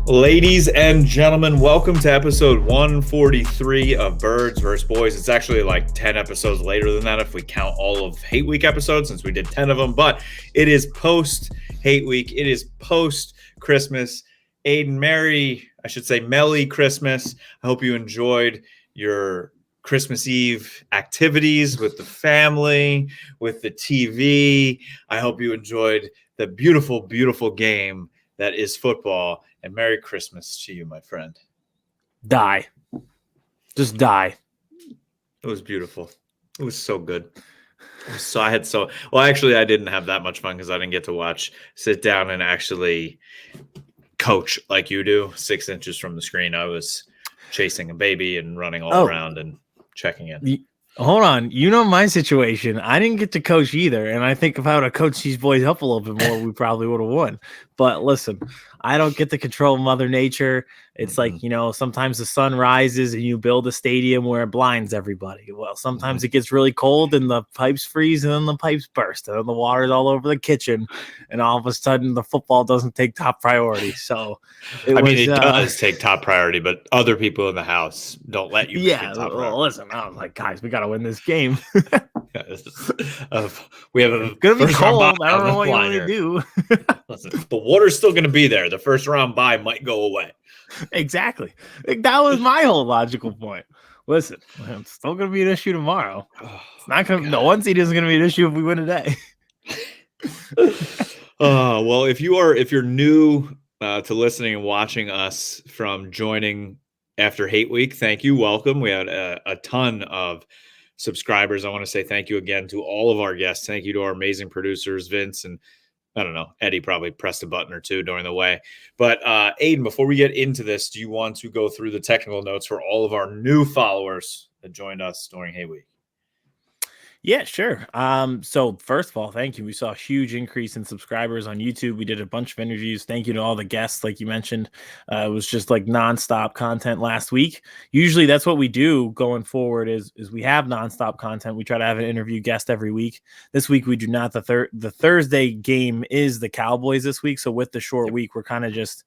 Ladies and gentlemen, welcome to episode 143 of Birds vs. Boys. It's actually like 10 episodes later than that if we count all of Hate Week episodes, since we did 10 of them. But it is post-Hate Week. It is post-Christmas. Aidan, Merry Christmas. I hope you enjoyed your Christmas Eve activities with the family, with the TV. I hope you enjoyed the beautiful, beautiful game that is football. And Merry Christmas to you, my friend. Die. Just die. It was beautiful. It was so good. Actually, I didn't have that much fun because I didn't get to sit down and actually coach like you do 6 inches from the screen. I was chasing a baby and running all around and checking in. Hold on. You know my situation. I didn't get to coach either. And I think if I would have coached these boys up a little bit more, we probably would have won. But listen, I don't get to control Mother Nature. It's like, sometimes the sun rises and you build a stadium where it blinds everybody. Well, sometimes it gets really cold and the pipes freeze and then the pipes burst and then the water's all over the kitchen. And all of a sudden the football doesn't take top priority. So it does take top priority, but other people in the house don't let you. Listen, I was like, guys, we got to win this game. We have a gonna be cold. I don't know what you want to do. Listen, the water's still going to be there. The first round bye might go away. Exactly. That was my whole logical point. Listen, it's still going to be an issue tomorrow. It's not going to. No, 1 seed isn't going to be an issue if we win today. Well, if you're new to listening and watching us from joining after Hate Week, thank you. Welcome. We had a ton of subscribers. I want to say thank you again to all of our guests. Thank you to our amazing producers, Vince, and I don't know, Eddie probably pressed a button or two during the way. But Aidan, before we get into this, do you want to go through the technical notes for all of our new followers that joined us during Hate Week? Yeah, sure. So first of all, thank you. We saw a huge increase in subscribers on YouTube. We did a bunch of interviews. Thank you to all the guests, like you mentioned. It was just like nonstop content last week. Usually that's what we do going forward is we have nonstop content. We try to have an interview guest every week. This week we do not. The Thursday game is the Cowboys this week. So with the short week, we're kind of just,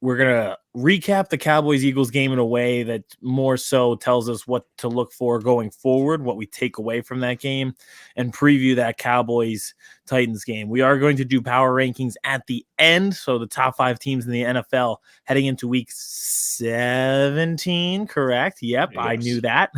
we're going to recap the Cowboys-Eagles game in a way that more so tells us what to look for going forward, what we take away from that game, and preview that Cowboys-Titans game. We are going to do power rankings at the end, so the top 5 teams in the NFL heading into week 17, correct? Yep, yes. I knew that.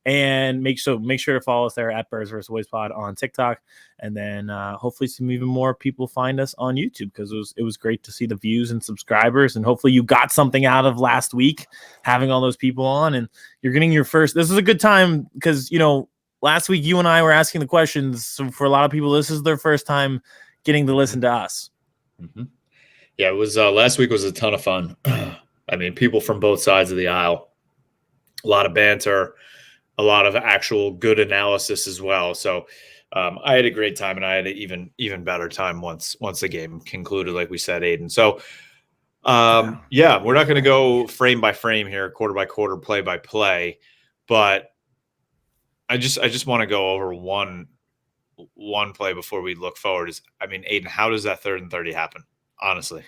And make sure to follow us there at Bears vs. Boys Pod on TikTok, and then hopefully some even more people find us on YouTube, because it was great to see the views and subscribers, and hopefully you got something out of last week having all those people on, and you're getting your first. This is a good time because last week you and I were asking the questions, so for a lot of people this is their first time getting to listen to us. Mm-hmm. Yeah, it was last week was a ton of fun. I mean, people from both sides of the aisle, a lot of banter. A lot of actual good analysis as well. So I had a great time, and I had an even better time once the game concluded, like we said, Aidan. So we're not going to go frame by frame here, quarter by quarter, play by play, but I just want to go over one play before we look forward. Aidan, how does that 3rd and 30 happen? Honestly.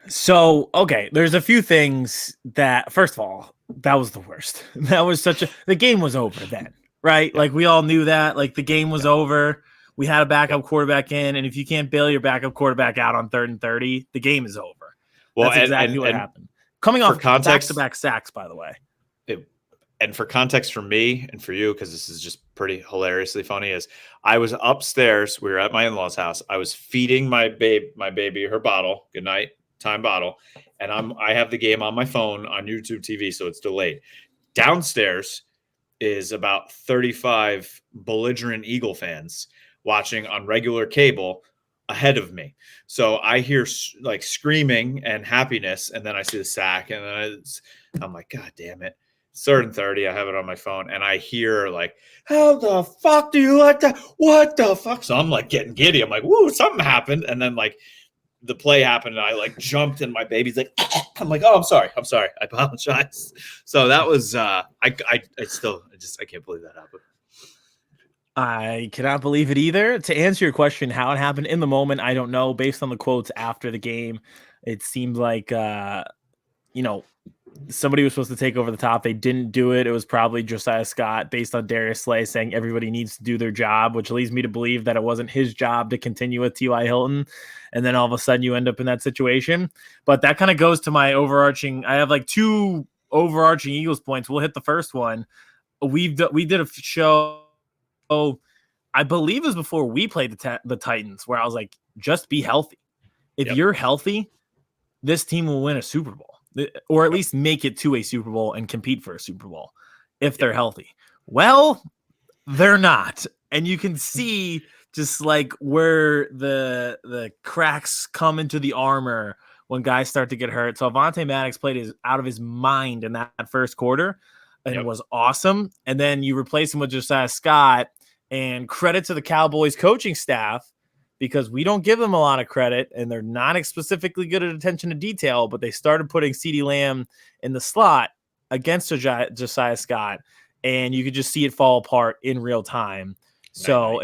So, okay, there's a few things that, first of all, that was the worst. That was the game was over then, right? Yeah. Like we all knew that, like the game was over. We had a backup quarterback in, and if you can't bail your backup quarterback out on 3rd and 30, the game is over. Well, that's exactly what happened. Coming off back-to-back sacks, by the way. And for context for me and for you, because this is just pretty hilariously funny, is I was upstairs. We were at my in-laws' house. I was feeding my baby her bottle. Good night. Time bottle, and I have the game on my phone on YouTube TV, so it's delayed. Downstairs is about 35 belligerent Eagle fans watching on regular cable ahead of me. So I hear like screaming and happiness, and then I see the sack, and then I'm like, God damn it. 3rd and 30, I have it on my phone, and I hear like, how the fuck do you like that? What the fuck? So I'm like getting giddy. I'm like, woo, something happened. And then like the play happened, and I like jumped, and my baby's like, I'm like, oh, I'm sorry, I apologize. So that was I can't believe that happened. I cannot believe it either. To answer your question, how it happened in the moment, I don't know. Based on the quotes after the game, it seemed like somebody was supposed to take over the top. They didn't do it. It was probably Josiah Scott, based on Darius Slay saying everybody needs to do their job, which leads me to believe that it wasn't his job to continue with T.Y. Hilton. And then all of a sudden you end up in that situation. But that kind of goes to my overarching. I have like two overarching Eagles points. We'll hit the first one. We did a show. I believe it was before we played the Titans, where I was like, just be healthy. If you're healthy, this team will win a Super Bowl, or at least make it to a Super Bowl and compete for a Super Bowl if they're healthy. Well, they're not. And you can see just like where the cracks come into the armor when guys start to get hurt. So Avonte Maddox played out of his mind in that first quarter, and it was awesome. And then you replace him with Josiah Scott, and credit to the Cowboys coaching staff, because we don't give them a lot of credit, and they're not specifically good at attention to detail, but they started putting CeeDee Lamb in the slot against Josiah Scott, and you could just see it fall apart in real time. So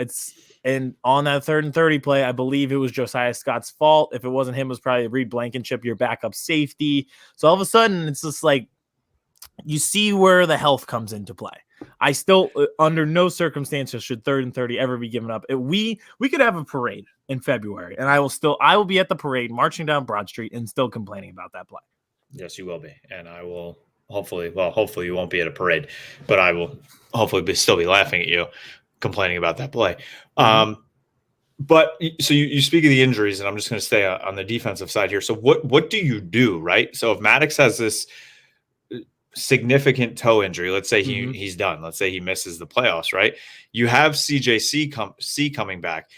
and on that 3rd and 30 play, I believe it was Josiah Scott's fault. If it wasn't him, it was probably Reed Blankenship, your backup safety. So all of a sudden, it's just like you see where the health comes into play. I still, under no circumstances, should 3rd and 30 ever be given up. We could have a parade in February, and I will be at the parade marching down Broad Street and still complaining about that play. Yes, you will be, and I will hopefully you won't be at a parade, but I will hopefully still be laughing at you complaining about that play. Mm-hmm. But so you speak of the injuries, and I'm just going to stay on the defensive side here. So what do you do, right? So if Maddox has this significant toe injury, let's say he's done, let's say he misses the playoffs, right? You have CJC coming back.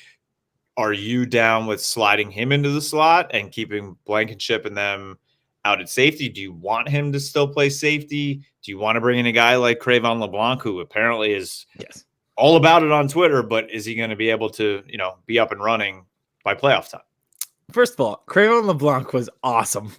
Are you down with sliding him into the slot and keeping Blankenship and them out at safety? Do you want him to still play safety? Do you want to bring in a guy like Cre'Von LeBlanc, who apparently is all about it on Twitter, but is he going to be able to, be up and running by playoff time? First of all, Cre'Von LeBlanc was awesome.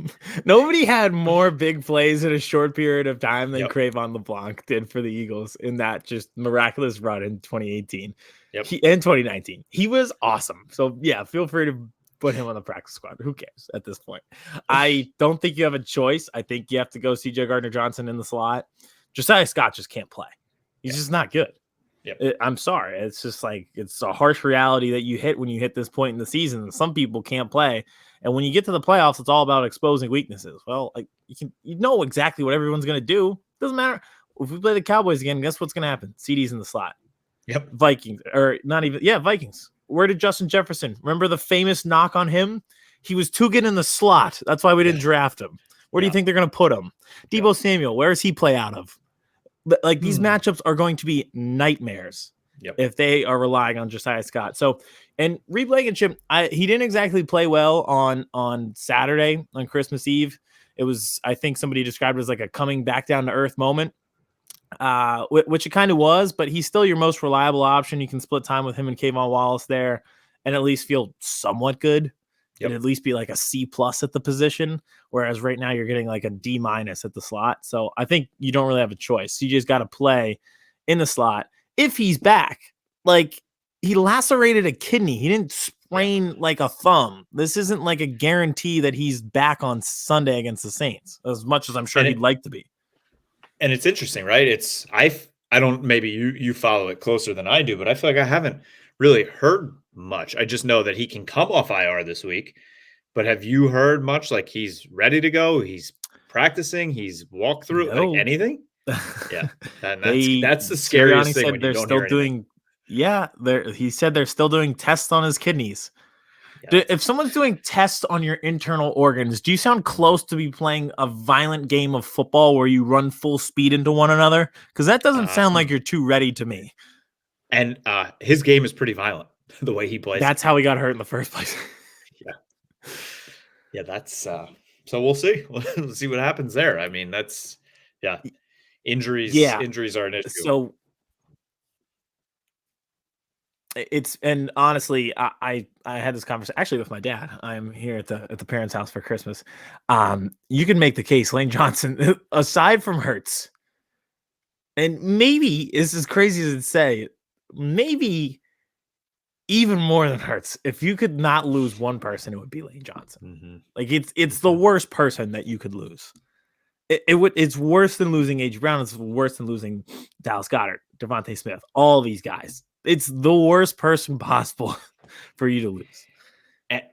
Nobody had more big plays in a short period of time than Cre'Von LeBlanc did for the Eagles in that just miraculous run in 2018 and 2019. He was awesome. So, feel free to put him on the practice squad. Who cares at this point? I don't think you have a choice. I think you have to go CJ Gardner-Johnson in the slot. Josiah Scott just can't play. He's just not good. I'm sorry. It's just like, it's a harsh reality that you hit when you hit this point in the season. Some people can't play. And when you get to the playoffs, it's all about exposing weaknesses. Well, like you know exactly what everyone's going to do. Doesn't matter. If we play the Cowboys again, guess what's going to happen? CD's in the slot. Vikings, or not even. Vikings. Where did Justin Jefferson? Remember the famous knock on him? He was too good in the slot. That's why we didn't draft him. Where do you think they're going to put him? Debo Samuel, where does he play out of? Like these matchups are going to be nightmares if they are relying on Josiah Scott. So, and Reed Blankenship, he didn't exactly play well on Saturday, on Christmas Eve. It was, I think somebody described it as like a coming back down to earth moment, which it kind of was, but he's still your most reliable option. You can split time with him and Kayvon Wallace there and at least feel somewhat good. And at least be like a C+ at the position, whereas right now you're getting like a D- at the slot. So I think you don't really have a choice. CJ's got to play in the slot if he's back. Like he lacerated a kidney. He didn't sprain like a thumb. This isn't like a guarantee that he's back on Sunday against the Saints, as much as I'm sure he'd like to be. And it's interesting, right? I don't, maybe you follow it closer than I do, but I feel like I haven't really heard much. I just know that he can come off IR this week, but have you heard much? Like he's ready to go, he's practicing, he's walked through like anything? That's the scariest thing when you don't hear anything. He said they're still doing tests on his kidneys. If someone's doing tests on your internal organs, do you sound close to be playing a violent game of football where you run full speed into one another? Because that doesn't sound like you're too ready to me. And his game is pretty violent, the way he plays. That's how he got hurt in the first place. That's so we'll see. We'll see what happens there. I mean, that's injuries. Injuries are an issue. So and honestly, I had this conversation actually with my dad. I'm here at the parents' house for Christmas. You can make the case, Lane Johnson, aside from Hurts, and maybe it's as crazy as it say, maybe even more than Hurts. If you could not lose one person, it would be Lane Johnson. Mm-hmm. Like it's the worst person that you could lose. It's worse than losing A.J. Brown. It's worse than losing Dallas Goedert, Devontae Smith, all these guys. It's the worst person possible for you to lose.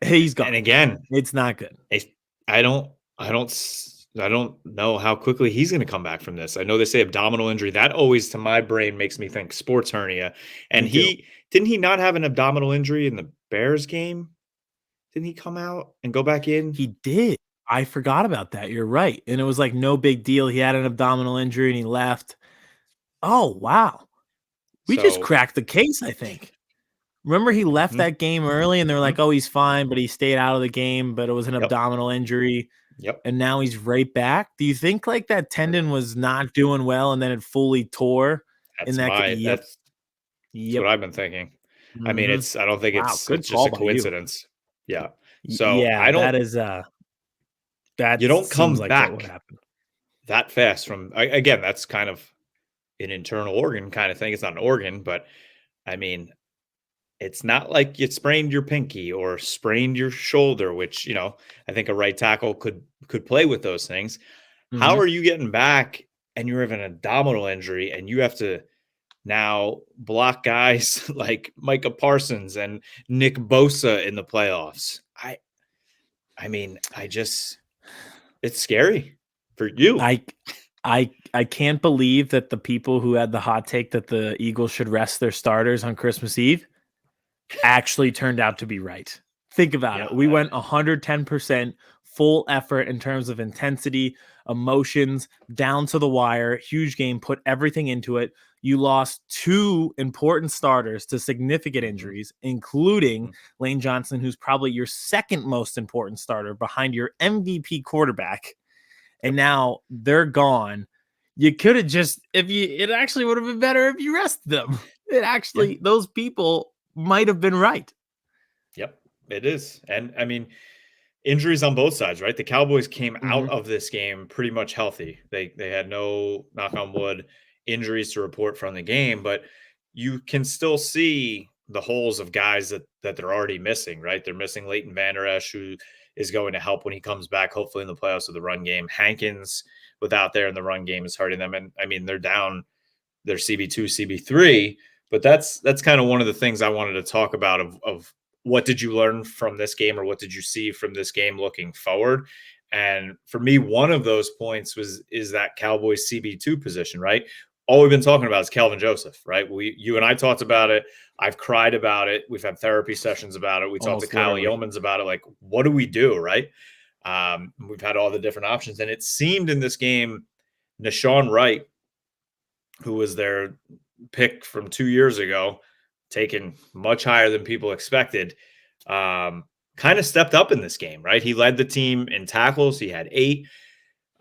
He's gone. And again, it's not good. I don't know how quickly he's going to come back from this. I know they say abdominal injury. That always, to my brain, makes me think sports hernia. And didn't he not have an abdominal injury in the Bears game? Didn't he come out and go back in? He did. I forgot about that. You're right. And it was like no big deal. He had an abdominal injury and he left. Oh, wow. We just cracked the case, I think. Remember he left that game early and they're like, oh, he's fine, but he stayed out of the game, but it was an abdominal injury. Yep. And now he's right back. Do you think like that tendon was not doing well and then it fully tore? That's what I've been thinking. I mean, I don't think it's just a coincidence. Yeah. So yeah, that is that you don't come like back what would happen that fast from again, that's kind of an internal organ kind of thing. It's not an organ, but I mean, it's not like you sprained your pinky or sprained your shoulder, which, I think a right tackle could play with those things. How are you getting back and you have an abdominal injury and you have to now block guys like Micah Parsons and Nick Bosa in the playoffs? It's scary for you. I can't believe that the people who had the hot take that the Eagles should rest their starters on Christmas Eve actually turned out to be right. Think about it. We went 110% full effort in terms of intensity, emotions, down to the wire, huge game, put everything into it. You lost two important starters to significant injuries, including Lane Johnson, who's probably your second most important starter behind your MVP quarterback. And now they're gone. You could have it actually would have been better if you rested them. Those people might have been right. Yep, it is. And I mean, injuries on both sides, right? The Cowboys came out of this game pretty much healthy. They had no, knock on wood, injuries to report from the game, but you can still see the holes of guys that they're already missing, right? They're missing Leighton Vander Esch, who is going to help when he comes back, hopefully in the playoffs with the run game. Hankins without there in the run game is hurting them. And I mean, they're down their CB2, CB3, but that's kind of one of the things I wanted to talk about of what did you learn from this game or what did you see from this game looking forward? And for me, one of those points is that Cowboys CB2 position, right? All we've been talking about is Kelvin Joseph, right? You and I talked about it. I've cried about it. We've had therapy sessions about it. We talked to Kyle Yeomans about it. Like, what do we do, right? We've had all the different options. And it seemed in this game, Nahshon Wright, who was their pick from 2 years ago, taken much higher than people expected, kind of stepped up in this game, right? He led the team in tackles. He had 8.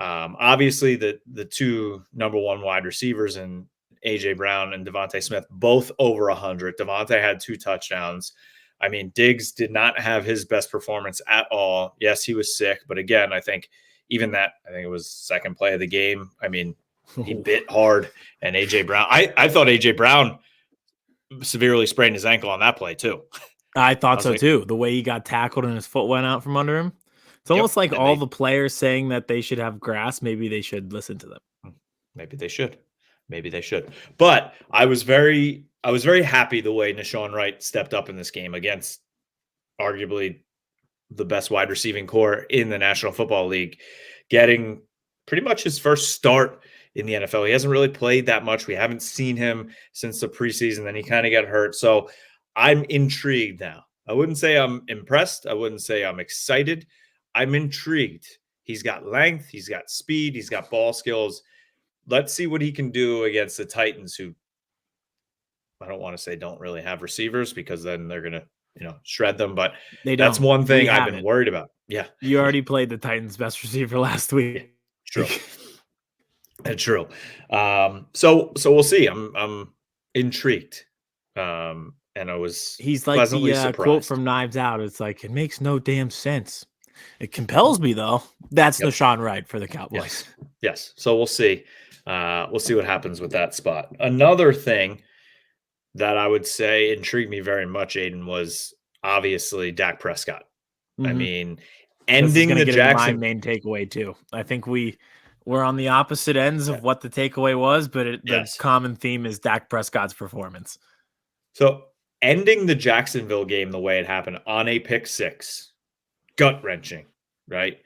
Obviously, the two number one wide receivers in A.J. Brown and Devontae Smith, both over 100. Devontae had 2 touchdowns. I mean, Diggs did not have his best performance at all. Yes, he was sick, but again, I think it was second play of the game. I mean, he bit hard, and A.J. Brown, I thought A.J. Brown severely sprained his ankle on that play too. I thought so too. The way he got tackled and his foot went out from under him. It's almost like all the players saying that they should have grass. Maybe they should listen to them. Maybe they should. But I was very happy the way Nahshon Wright stepped up in this game against arguably the best wide receiving core in the National Football League, getting pretty much his first start in the NFL. He hasn't really played that much. We haven't seen him since the preseason. Then he kind of got hurt. So I'm intrigued now. I wouldn't say I'm impressed. I wouldn't say I'm excited. I'm intrigued. He's got length. He's got speed. He's got ball skills. Let's see what he can do against the Titans, who I don't want to say don't really have receivers because then they're going to, shred them. But that's one thing I've been worried about. Yeah. You already played the Titans' best receiver last week. True. That's true. So we'll see. I'm intrigued. And he's like the quote from Knives Out. It's like, it makes no damn sense. It compels me though. That's Nahshon Wright for the Cowboys. Yes. So we'll see. We'll see what happens with that spot. Another thing that I would say intrigued me very much, Aidan, was obviously Dak Prescott. I Mm-hmm. mean, This is ending going to the get into my Jackson. main takeaway too. I think we're on the opposite ends Yeah. of what the takeaway was, but the Yes. common theme is Dak Prescott's performance. So ending the Jacksonville game the way it happened on a pick six, gut wrenching, right?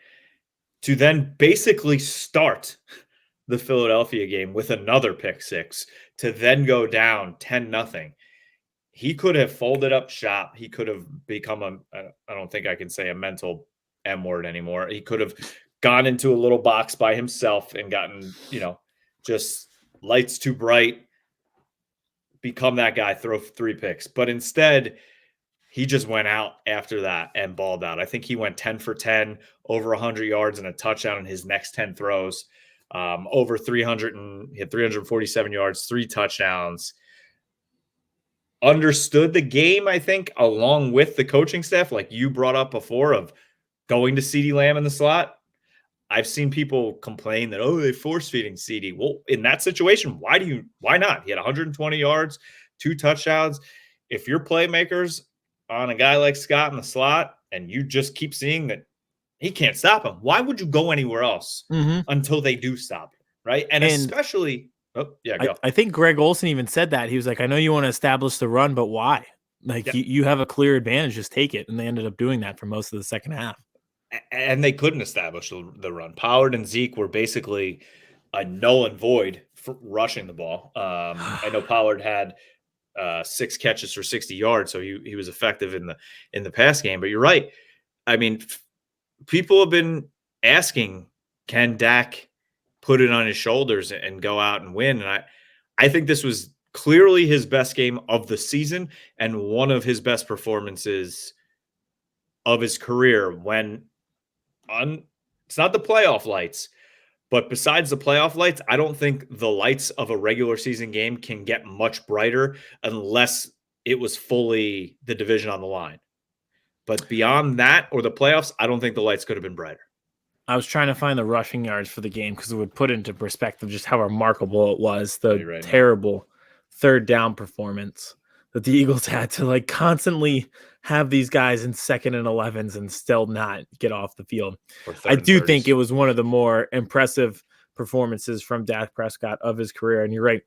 To then basically start the Philadelphia game with another pick six to then go down 10-0. He could have folded up shop. He could have become I don't think I can say a mental M word anymore. He could have gone into a little box by himself and gotten, just lights too bright, become that guy, throw 3 picks. But instead, he just went out after that and balled out. I think he went 10 for 10, over 100 yards and a touchdown in his next 10 throws, over 300 and he had 347 yards, 3 touchdowns. Understood the game, I think, along with the coaching staff, like you brought up before, of going to CeeDee Lamb in the slot. I've seen people complain that, they force feeding CeeDee. Well, in that situation, why not? He had 120 yards, 2 touchdowns. If your playmakers on a guy like Scott in the slot and you just keep seeing that he can't stop him, why would you go anywhere else until they do stop him, right? And especially, go. I think Greg Olsen even said that. He was like, I know you want to establish the run, but why? Like, you have a clear advantage, just take it. And they ended up doing that for most of the second half. And they couldn't establish the run. Pollard and Zeke were basically a null and void for rushing the ball. I know Pollard had 6 catches for 60 yards, so he was effective in the pass game. But you're right. I mean, people have been asking, can Dak put it on his shoulders and go out and win? And I think this was clearly his best game of the season and one of his best performances of his career when it's not the playoff lights, but besides the playoff lights, I don't think the lights of a regular season game can get much brighter unless it was fully the division on the line. But beyond that or the playoffs, I don't think the lights could have been brighter. I was trying to find the rushing yards for the game because it would put into perspective just how remarkable it was. The terrible third down performance that the Eagles had to constantly have these guys in 2nd and 11s and still not get off the field. I do think it was one of the more impressive performances from Dak Prescott of his career. And you're right.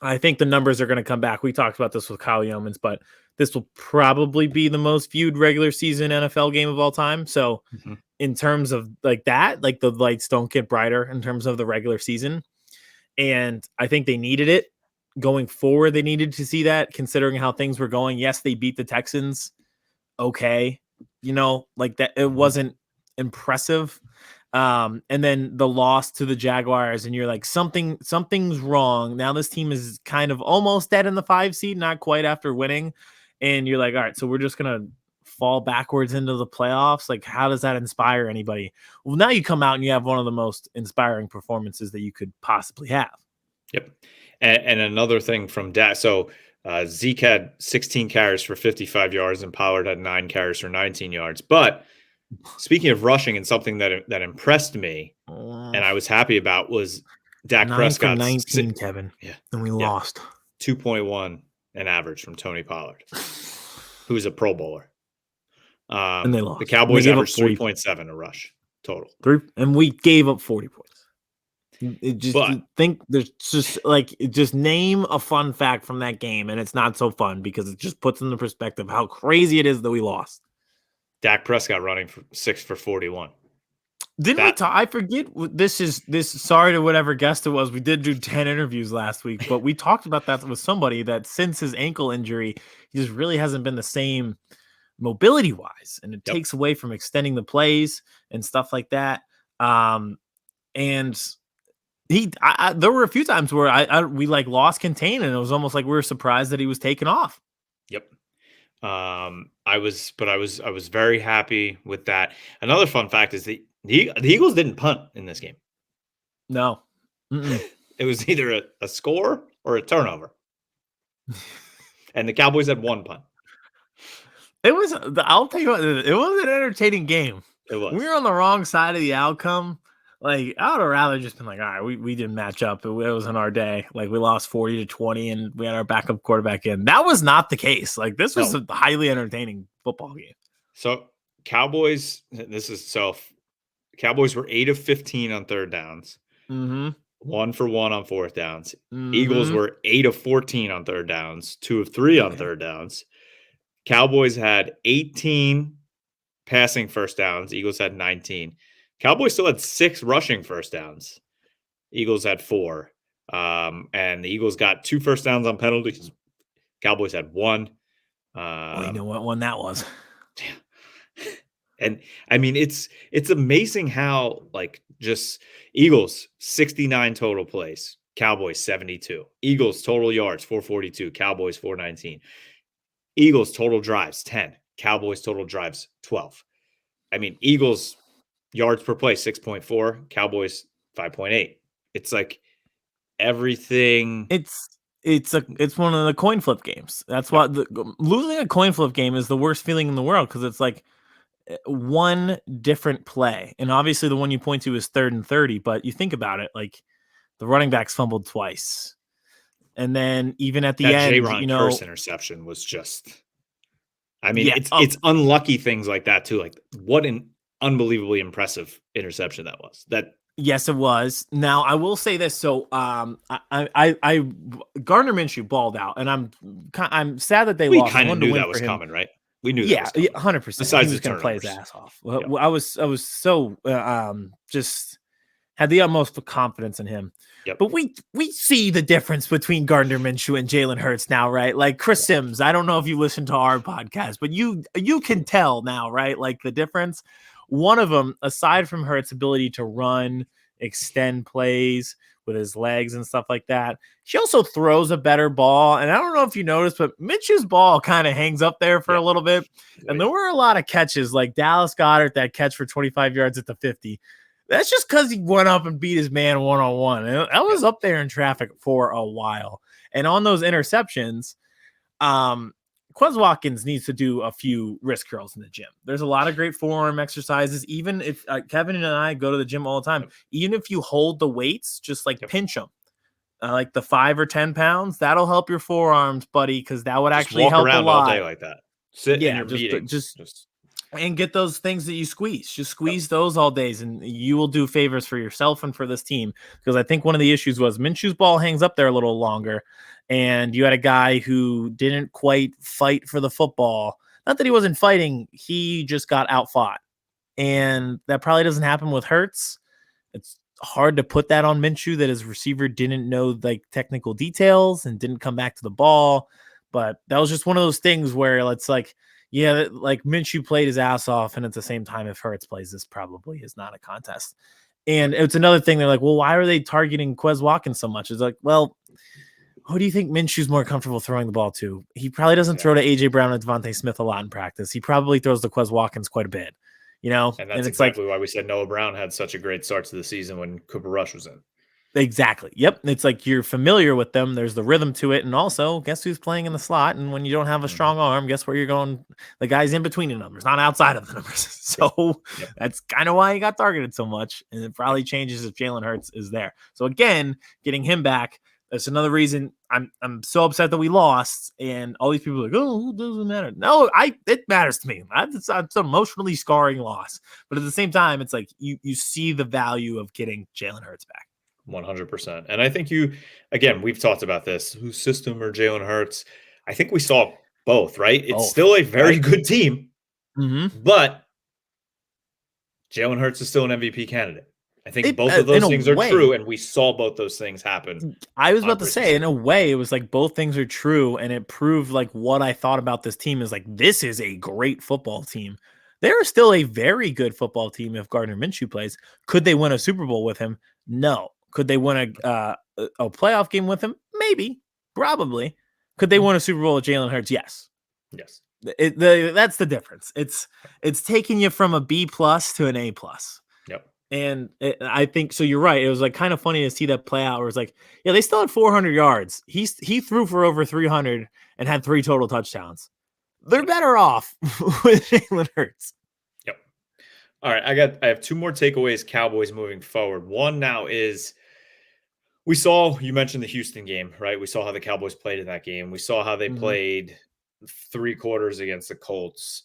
I think the numbers are going to come back. We talked about this with Kyle Yeomans, but this will probably be the most viewed regular season NFL game of all time. So in terms of that, the lights don't get brighter in terms of the regular season. And I think they needed it. Going forward, they needed to see that, considering how things were going. Yes, they beat the Texans. Okay. That it wasn't impressive. And then the loss to the Jaguars, and you're like, something's wrong. Now this team is kind of almost dead in the 5 seed, not quite after winning. And you're like, all right, so we're just going to fall backwards into the playoffs. Like, how does that inspire anybody? Well, now you come out and you have one of the most inspiring performances that you could possibly have. Yep. And another thing from Dak, so Zeke had 16 carries for 55 yards and Pollard had 9 carries for 19 yards. But speaking of rushing, and something that impressed me and I was happy about was Dak 9 Prescott. for 19, Kevin. Yeah. And we lost. 2.1 an average from Tony Pollard, who's a Pro Bowler. And they lost. The Cowboys averaged 3.7 a rush total. And we gave up 40 points. Just name a fun fact from that game, and it's not so fun because it just puts into perspective how crazy it is that we lost. Dak Prescott running for 6 for 41. We talk? I forget. This. Sorry to whatever guest it was. We did do 10 interviews last week, but we talked about that with somebody that since his ankle injury, he just really hasn't been the same mobility wise, and it takes away from extending the plays and stuff like that. And there were a few times where we lost contain, and it was almost like we were surprised that he was taken off. Yep. I was very happy with that. Another fun fact is the Eagles didn't punt in this game. No. It was either a score or a turnover. And the Cowboys had 1 punt. I'll tell you what, it was an entertaining game. It was. We were on the wrong side of the outcome. Like, I would have rather just been like, all right, we didn't match up. It wasn't our day. Like, we lost 40-20 and we had our backup quarterback in. That was not the case. Like, this was a highly entertaining football game. So Cowboys were 8 of 15 on third downs. Mm-hmm. 1 for 1 on fourth downs. Mm-hmm. Eagles were 8 of 14 on third downs, 2 of 3 on third downs. Cowboys had 18 passing first downs. Eagles had 19. Cowboys still had 6 rushing first downs. Eagles had 4. And the Eagles got 2 first downs on penalties. Cowboys had 1. Well, you know what one that was. And I mean, it's amazing how, like, just Eagles 69 total plays, Cowboys 72. Eagles total yards 442, Cowboys 419. Eagles total drives 10, Cowboys total drives 12. I mean, Eagles yards per play 6.4, Cowboys 5.8. It's like everything. It's one of the coin flip games. That's why losing a coin flip game is the worst feeling in the world, because it's like one different play. And obviously the one you point to is 3rd and 30, but you think about it, like the running backs fumbled twice. And then even at the that end, J-Ron Curse interception was just, I mean, it's unlucky things like that too. Like, what an unbelievably impressive interception that was. Yes, it was. Now I will say this. So, Gardner Minshew balled out, and I'm sad that we lost. We kind of knew that was coming, right? We knew that was coming. 100%. Besides, he was going to play his ass off. Yep. I was so just had the utmost confidence in him. Yep. But we see the difference between Gardner Minshew and Jalen Hurts now, right? Like Chris Sims. I don't know if you listen to our podcast, but you can tell now, right? Like the difference. One of them, aside from Hurts' ability to run, extend plays with his legs and stuff like that, she also throws a better ball. And I don't know if you noticed, but Mitch's ball kind of hangs up there for a little bit. And there were a lot of catches, like Dallas Goedert, that catch for 25 yards at the 50. That's just because he went up and beat his man one-on-one. And I was up there in traffic for a while. And on those interceptions, Quez Watkins needs to do a few wrist curls in the gym. There's a lot of great forearm exercises. Even if Kevin and I go to the gym all the time, even if you hold the weights, just like pinch them, like the 5 or 10 pounds, that'll help your forearms, buddy, because that would actually help a lot. Walk around all day like that. Sit in your meeting. And get those things that you squeeze. Just squeeze those all days, and you will do favors for yourself and for this team. Because I think one of the issues was Minshew's ball hangs up there a little longer, and you had a guy who didn't quite fight for the football. Not that he wasn't fighting, he just got outfought. And that probably doesn't happen with Hurts. It's hard to put that on Minshew, that his receiver didn't know like technical details and didn't come back to the ball. But that was just one of those things where it's like, yeah, like Minshew played his ass off, and at the same time, if Hurts plays, this probably is not a contest. And it's another thing. They're like, well, why are they targeting Quez Watkins so much? It's like, well, who do you think Minshew's more comfortable throwing the ball to? He probably doesn't throw to A.J. Brown and Devontae Smith a lot in practice. He probably throws to Quez Watkins quite a bit, you know? And that's exactly why we said Noah Brown had such a great start to the season when Cooper Rush was in. Exactly. Yep. It's like you're familiar with them. There's the rhythm to it. And also, guess who's playing in the slot? And when you don't have a strong arm, guess where you're going? The guy's in between the numbers, not outside of the numbers. So that's kind of why he got targeted so much. And it probably changes if Jalen Hurts is there. So again, getting him back, that's another reason I'm so upset that we lost. And all these people are like, oh, it doesn't matter. No, it matters to me. It's an emotionally scarring loss. But at the same time, it's like you see the value of getting Jalen Hurts back. 100%. And I think we've talked about this, whose system or Jalen Hurts. I think we saw both, right? It's still a very good team, but Jalen Hurts is still an MVP candidate. I think both of those things are true, and we saw both those things happen. I was about to say, in a way, it was like both things are true, and it proved like what I thought about this team is like, this is a great football team. They're still a very good football team if Gardner Minshew plays. Could they win a Super Bowl with him? No. Could they win a playoff game with him? Maybe, probably. Could they win a Super Bowl with Jalen Hurts? Yes. That's the difference. It's taking you from a B+ to an A+. Yep. And I think so. You're right. It was like kind of funny to see that play out. Where it's like, yeah, they still had 400 yards. He threw for over 300 and had 3 total touchdowns. They're better off with Jalen Hurts. Yep. All right, I have two more takeaways. Cowboys moving forward. One now is you mentioned the Houston game, right? We saw how the Cowboys played in that game. We saw how they played 3 quarters against the Colts.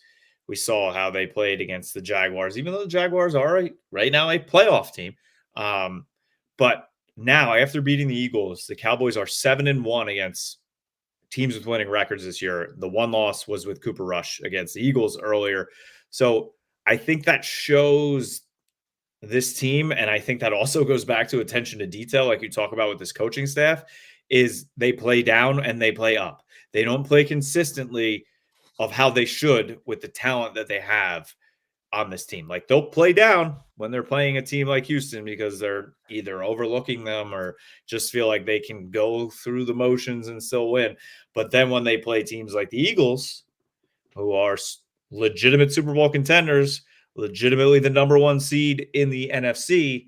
We saw how they played against the Jaguars, even though the Jaguars are right now a playoff team. But now, after beating the Eagles, the Cowboys are 7-1 against teams with winning records this year. The one loss was with Cooper Rush against the Eagles earlier. So I think that shows this team, and I think that also goes back to attention to detail, like you talk about with this coaching staff, is they play down and they play up. They don't play consistently of how they should with the talent that they have on this team. Like they'll play down when they're playing a team like Houston because they're either overlooking them or just feel like they can go through the motions and still win. But then when they play teams like the Eagles, who are legitimate Super Bowl contenders, legitimately the number 1 seed in the NFC,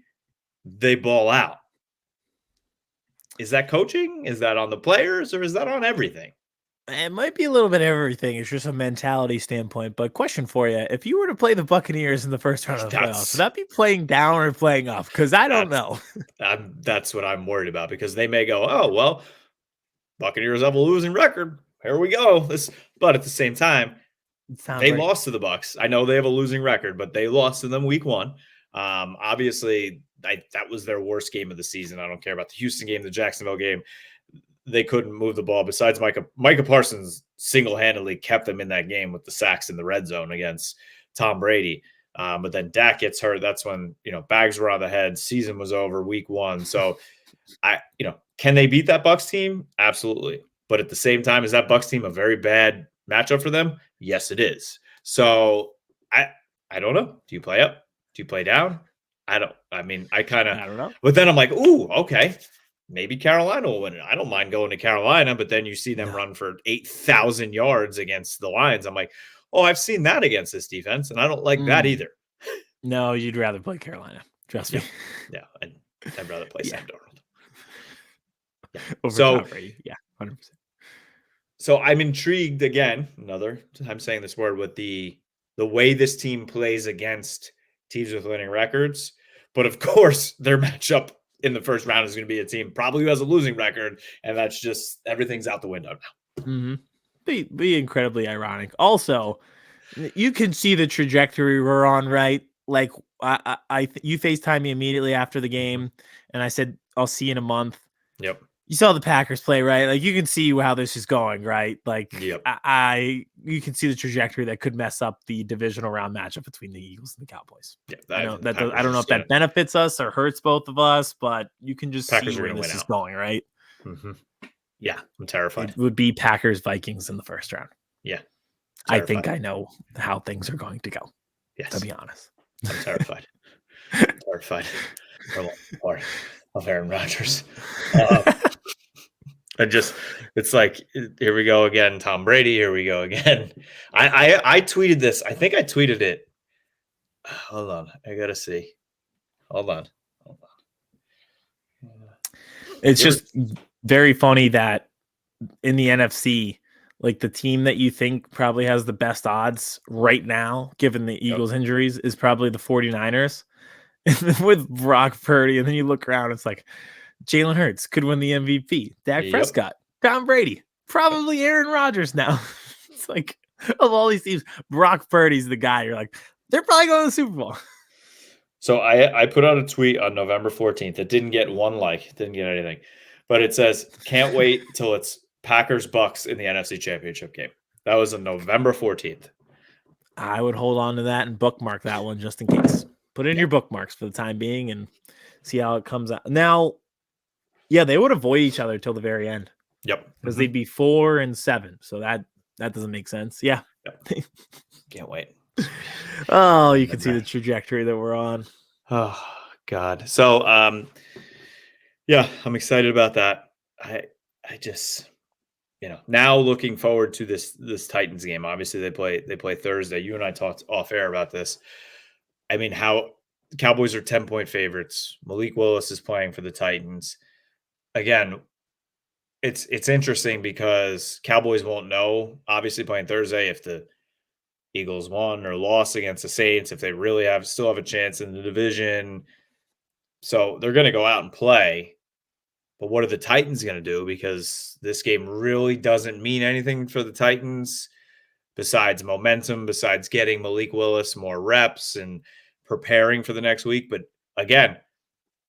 they ball out. Is that coaching? Is that on the players, or is that on everything? It might be a little bit of everything. It's just a mentality standpoint. But question for you: if you were to play the Buccaneers in the first round of the playoffs, would that be playing down or playing up? Because I don't know. That's what I'm worried about, because they may go, oh well, Buccaneers have a losing record. Here we go. But at the same time, they lost to the Bucs. I know they have a losing record, but they lost to them week 1. Obviously, that was their worst game of the season. I don't care about the Houston game, the Jacksonville game. They couldn't move the ball. Besides, Micah Parsons single-handedly kept them in that game with the sacks in the red zone against Tom Brady. But then Dak gets hurt. That's when, bags were on the head. Season was over week 1. So can they beat that Bucs team? Absolutely. But at the same time, is that Bucs team a very bad matchup for them? Yes, it is. So I don't know. Do you play up? Do you play down? I don't know. But then I'm like, ooh, okay. Maybe Carolina will win it. I don't mind going to Carolina, but then you see them run for 8,000 yards against the Lions. I'm like, oh, I've seen that against this defense, and I don't like that either. No, you'd rather play Carolina. Trust me. Yeah, I'd rather play Sam Darnold. Yeah. Over Tom Brady. Yeah, 100%. So I'm intrigued again, I'm saying this word, with the way this team plays against teams with winning records. But of course, their matchup in the first round is going to be a team probably who has a losing record, and that's just everything's out the window now. Mm-hmm. Be incredibly ironic. Also, you can see the trajectory we're on, right? Like you FaceTime me immediately after the game, and I said I'll see you in a month. Yep. You saw the Packers play, right? Like you can see how this is going, right? Like yep. You can see the trajectory that could mess up the divisional round matchup between the Eagles and the Cowboys. Yeah, I don't know if that benefits us or hurts both of us, but you can just see where this is going, right? Mm-hmm. Yeah, I'm terrified. It would be Packers Vikings in the first round. Yeah, terrified. I think I know how things are going to go. Yes, to be honest, I'm terrified. Terrified of Aaron Rodgers. It's like, here we go again, Tom Brady. Here we go again. I tweeted this. I think I tweeted it. Hold on. I got to see. Hold on. It's just very funny that in the NFC, like the team that you think probably has the best odds right now, given the Eagles injuries, is probably the 49ers with Brock Purdy. And then you look around, it's like, Jalen Hurts could win the MVP. Dak Prescott, Tom Brady, probably Aaron Rodgers now. It's like, of all these teams, Brock Purdy's the guy. You're like, they're probably going to the Super Bowl. So I put out a tweet on November 14th. It didn't get one like, it didn't get anything. But it says, can't wait till it's Packers-Bucks in the NFC Championship game. That was on November 14th. I would hold on to that and bookmark that one just in case. Put in your bookmarks for the time being and see how it comes out. Now, yeah, they would avoid each other till the very end. Yep. Because they'd be 4-7. So that doesn't make sense. Yeah. Yep. Can't wait. Oh, you can see the trajectory that we're on. Oh, God. So, yeah, I'm excited about that. I just, now looking forward to this Titans game. Obviously, they play Thursday. You and I talked off air about this. I mean, how the Cowboys are 10-point favorites. Malik Willis is playing for the Titans. Again, it's interesting because Cowboys won't know, obviously playing Thursday, if the Eagles won or lost against the Saints, if they really still have a chance in the division. So they're going to go out and play. But what are the Titans going to do? Because this game really doesn't mean anything for the Titans besides momentum, besides getting Malik Willis more reps and preparing for the next week. But again,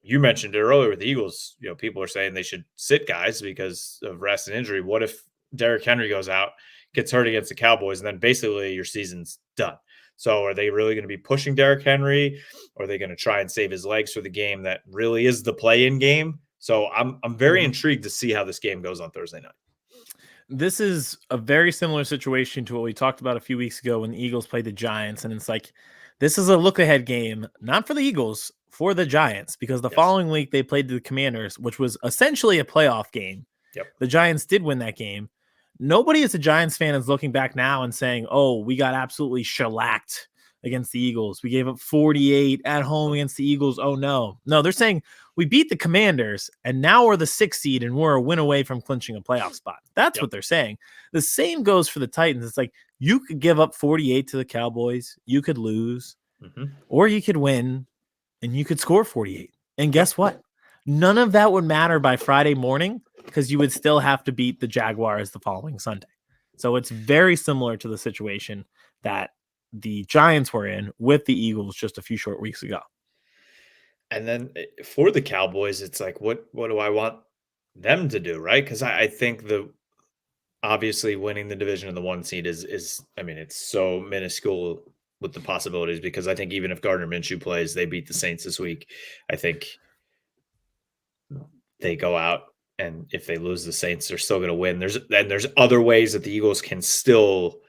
you mentioned it earlier with the Eagles. People are saying they should sit guys because of rest and injury. What if Derrick Henry goes out, gets hurt against the Cowboys, and then basically your season's done? So are they really going to be pushing Derrick Henry? Or are they going to try and save his legs for the game that really is the play-in game? So I'm very intrigued to see how this game goes on Thursday night. This is a very similar situation to what we talked about a few weeks ago when the Eagles played the Giants. And it's like, this is a look-ahead game, not for the Eagles, for the Giants, because the following week they played the Commanders, which was essentially a playoff game. Yep. The Giants did win that game. Nobody as a Giants fan is looking back now and saying, oh, we got absolutely shellacked against the Eagles. We gave up 48 at home against the Eagles. Oh, no. No, they're saying we beat the Commanders, and now we're the 6th seed, and we're a win away from clinching a playoff spot. That's what they're saying. The same goes for the Titans. It's like you could give up 48 to the Cowboys. You could lose, or you could win, and you could score 48. And guess what? None of that would matter by Friday morning because you would still have to beat the Jaguars the following Sunday. So it's very similar to the situation that the Giants were in with the Eagles just a few short weeks ago. And then for the Cowboys, it's like, what do I want them to do, right? Because I think obviously winning the division in the 1 seed is I mean, it's so minuscule with the possibilities, because I think even if Gardner Minshew plays, they beat the Saints this week. I think they go out, and if they lose the Saints, they're still going to win. There's other ways that the Eagles can still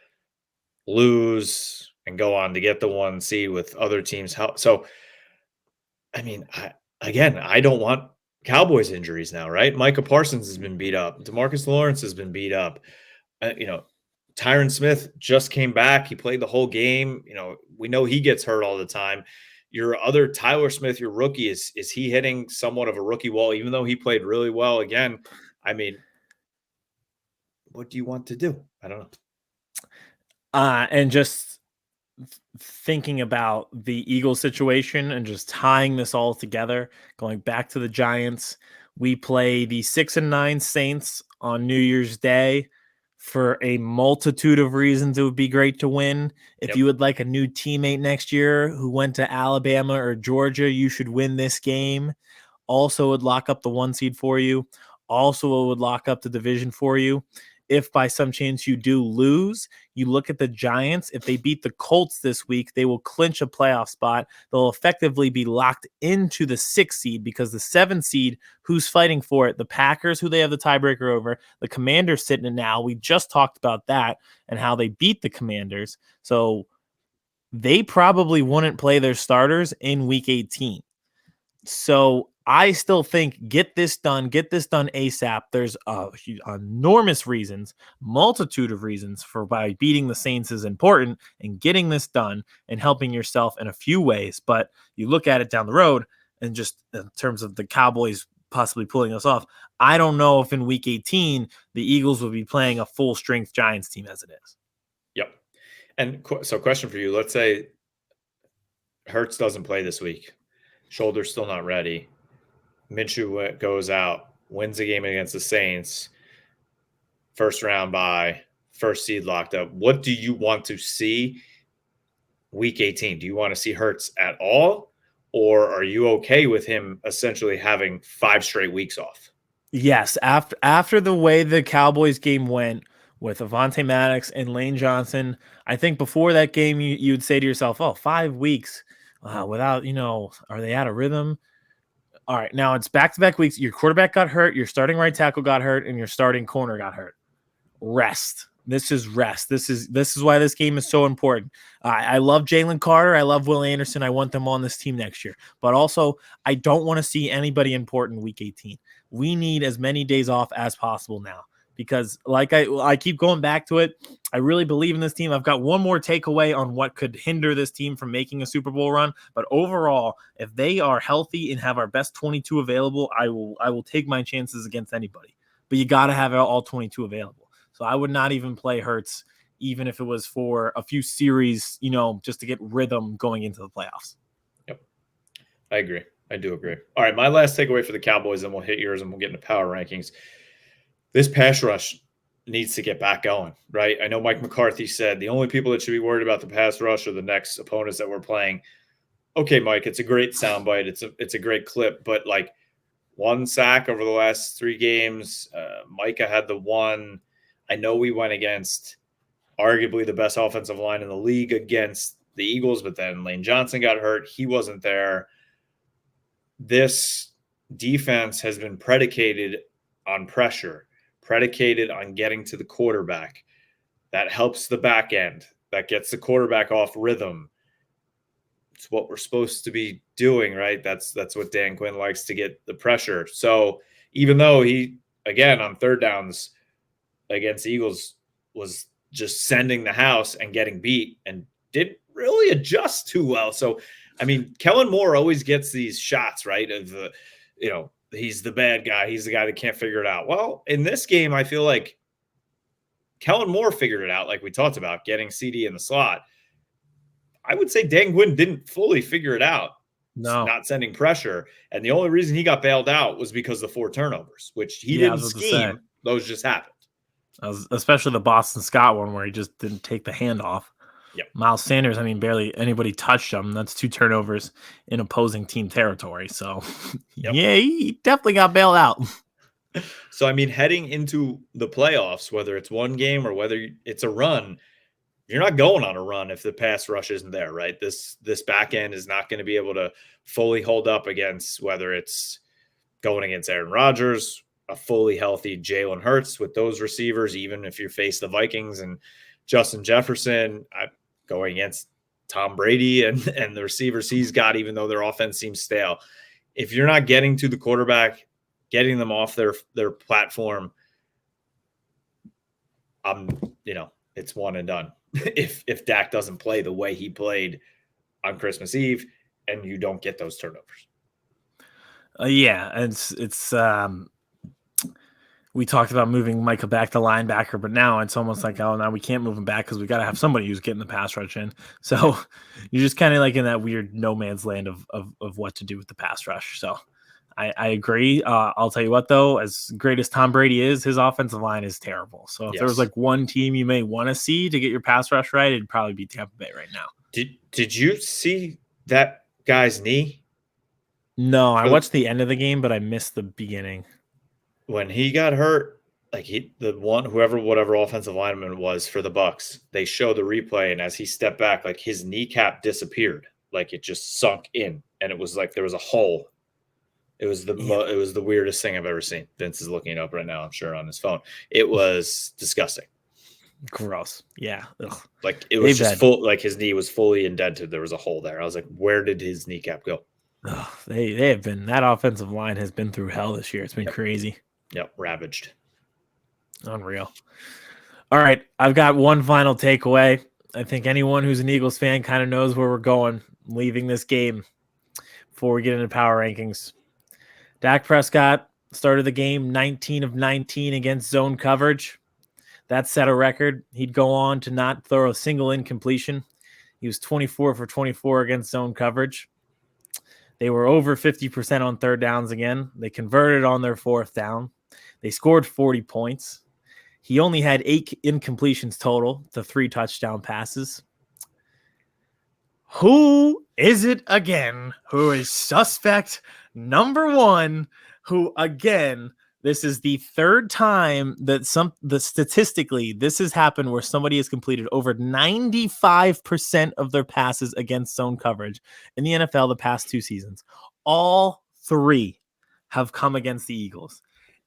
lose and go on to get the 1 seed with other teams' help. So, I mean, I don't want Cowboys injuries now, right? Micah Parsons has been beat up. DeMarcus Lawrence has been beat up. Tyron Smith just came back. He played the whole game. We know he gets hurt all the time. Your other Tyler Smith, your rookie, is he hitting somewhat of a rookie wall, even though he played really well again? I mean, what do you want to do? I don't know. And just thinking about the Eagles situation and just tying this all together, going back to the Giants, we play the 6-9 Saints on New Year's Day. For a multitude of reasons, it would be great to win. If you would like a new teammate next year who went to Alabama or Georgia, you should win this game. Also would lock up the 1 seed for you. Also would lock up the division for you. If by some chance you do lose, you look at the Giants. If they beat the Colts this week, they will clinch a playoff spot. They'll effectively be locked into the 6th seed, because the 7th seed, who's fighting for it? The Packers, who they have the tiebreaker over. The Commanders sitting in now. We just talked about that and how they beat the Commanders. So they probably wouldn't play their starters in week 18. So I still think get this done ASAP. There's enormous reasons, multitude of reasons for why beating the Saints is important and getting this done and helping yourself in a few ways. But you look at it down the road, and just in terms of the Cowboys possibly pulling us off, I don't know if in week 18 the Eagles will be playing a full strength Giants team as it is. Yep. And so question for you, let's say Hurts doesn't play this week. Shoulder's still not ready. Minshew goes out, wins the game against the Saints, first round bye, 1st seed locked up. What do you want to see week 18? Do you want to see Hurts at all? Or are you okay with him essentially having 5 straight weeks off? Yes. After the way the Cowboys game went with Avonte Maddox and Lane Johnson, I think before that game, you would say to yourself, oh, 5 weeks without, are they out of rhythm? All right, now it's back-to-back weeks. Your quarterback got hurt, your starting right tackle got hurt, and your starting corner got hurt. Rest. This is rest. This is why this game is so important. I love Jalen Carter. I love Will Anderson. I want them on this team next year. But also, I don't want to see anybody important week 18. We need as many days off as possible now, because like I keep going back to it. I really believe in this team. I've got one more takeaway on what could hinder this team from making a Super Bowl run. But overall, if they are healthy and have our best 22 available, I will take my chances against anybody. But you got to have all 22 available. So I would not even play Hurts even if it was for a few series, just to get rhythm going into the playoffs. Yep. I agree. I do agree. All right, my last takeaway for the Cowboys, and we'll hit yours and we'll get into power rankings. This pass rush needs to get back going, right? I know Mike McCarthy said the only people that should be worried about the pass rush are the next opponents that we're playing. Okay, Mike, it's a great soundbite. It's a great clip, but like one sack over the last 3 games. Micah had the one. I know we went against arguably the best offensive line in the league against the Eagles, but then Lane Johnson got hurt. He wasn't there. This defense has been predicated on pressure, predicated on getting to the quarterback. That helps the back end. That gets the quarterback off rhythm. It's what we're supposed to be doing, right? That's what Dan Quinn likes, to get the pressure. So even though he, again, on third downs against the Eagles was just sending the house and getting beat and didn't really adjust too well. So, I mean, Kellen Moore always gets these shots, right? Of the, he's the bad guy. He's the guy that can't figure it out. Well, in this game, I feel like Kellen Moore figured it out, like we talked about, getting CD in the slot. I would say Dan Quinn didn't fully figure it out. No. Not sending pressure. And the only reason he got bailed out was because of the 4 turnovers, which he didn't scheme. Those just happened. Especially the Boston Scott one where he just didn't take the handoff. Yep. Miles Sanders, I mean, barely anybody touched him. That's 2 turnovers in opposing team territory. So, yep. Yeah, he definitely got bailed out. So, I mean, heading into the playoffs, whether it's one game or whether it's a run, you're not going on a run if the pass rush isn't there, right? This back end is not going to be able to fully hold up against, whether it's going against Aaron Rodgers, a fully healthy Jalen Hurts with those receivers, even if you face the Vikings and Justin Jefferson, going against Tom Brady and the receivers he's got, even though their offense seems stale. If you're not getting to the quarterback, getting them off their platform, it's one and done. If Dak doesn't play the way he played on Christmas Eve and you don't get those turnovers. It's we talked about moving Micah back to linebacker, but now it's almost like, now we can't move him back because we got to have somebody who's getting the pass rush in. So you're just kind of like in that weird no man's land of what to do with the pass rush. So I agree. I'll tell you what, though, as great as Tom Brady is, his offensive line is terrible. So if there was like one team you may want to see to get your pass rush right, it'd probably be Tampa Bay right now. Did you see that guy's knee? No, I watched the end of the game, but I missed the beginning. When he got hurt, like whatever offensive lineman it was for the Bucks, they show the replay, and as he stepped back, like his kneecap disappeared, like it just sunk in, and it was like there was a hole. It was the weirdest thing I've ever seen. Vince is looking it up right now, I'm sure, on his phone. It was disgusting. Gross. Yeah. Ugh. Like it was full, like his knee was fully indented. There was a hole there. I was like, where did his kneecap go? Ugh, they have been, that offensive line has been through hell this year. It's been crazy. Yep, ravaged. Unreal. All right, I've got one final takeaway. I think anyone who's an Eagles fan kind of knows where we're going, leaving this game before we get into power rankings. Dak Prescott started the game 19 of 19 against zone coverage. That set a record. He'd go on to not throw a single incompletion. He was 24 for 24 against zone coverage. They were over 50% on third downs again. They converted on their fourth down. They scored 40 points. He only had 8 incompletions total to 3 touchdown passes. Who is it again who is suspect number 1, who, again, this is the third time that statistically this has happened where somebody has completed over 95% of their passes against zone coverage in the NFL the past 2 seasons. All 3 have come against the Eagles.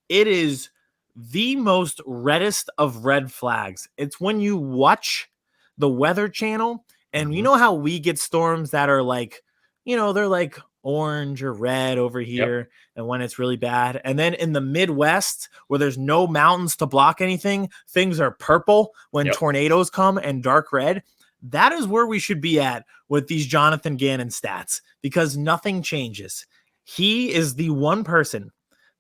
It is the most reddest of red flags. It's when you watch the Weather Channel and you know how we get storms that are like, they're like orange or red over here, and when it's really bad. And then in the Midwest, where there's no mountains to block anything, things are purple when tornadoes come and dark red. That is where we should be at with these Jonathan Gannon stats, because nothing changes. He is the one person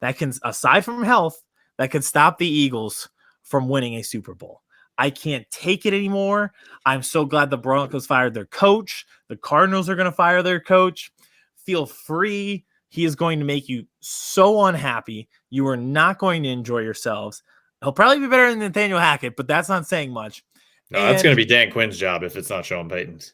that can, aside from health, that can stop the Eagles from winning a Super Bowl. I can't take it anymore. I'm so glad the Broncos fired their coach. The Cardinals are going to fire their coach. Feel free. He is going to make you so unhappy. You are not going to enjoy yourselves. He'll probably be better than Nathaniel Hackett, but that's not saying much. No, that's going to be Dan Quinn's job if it's not Sean Payton's.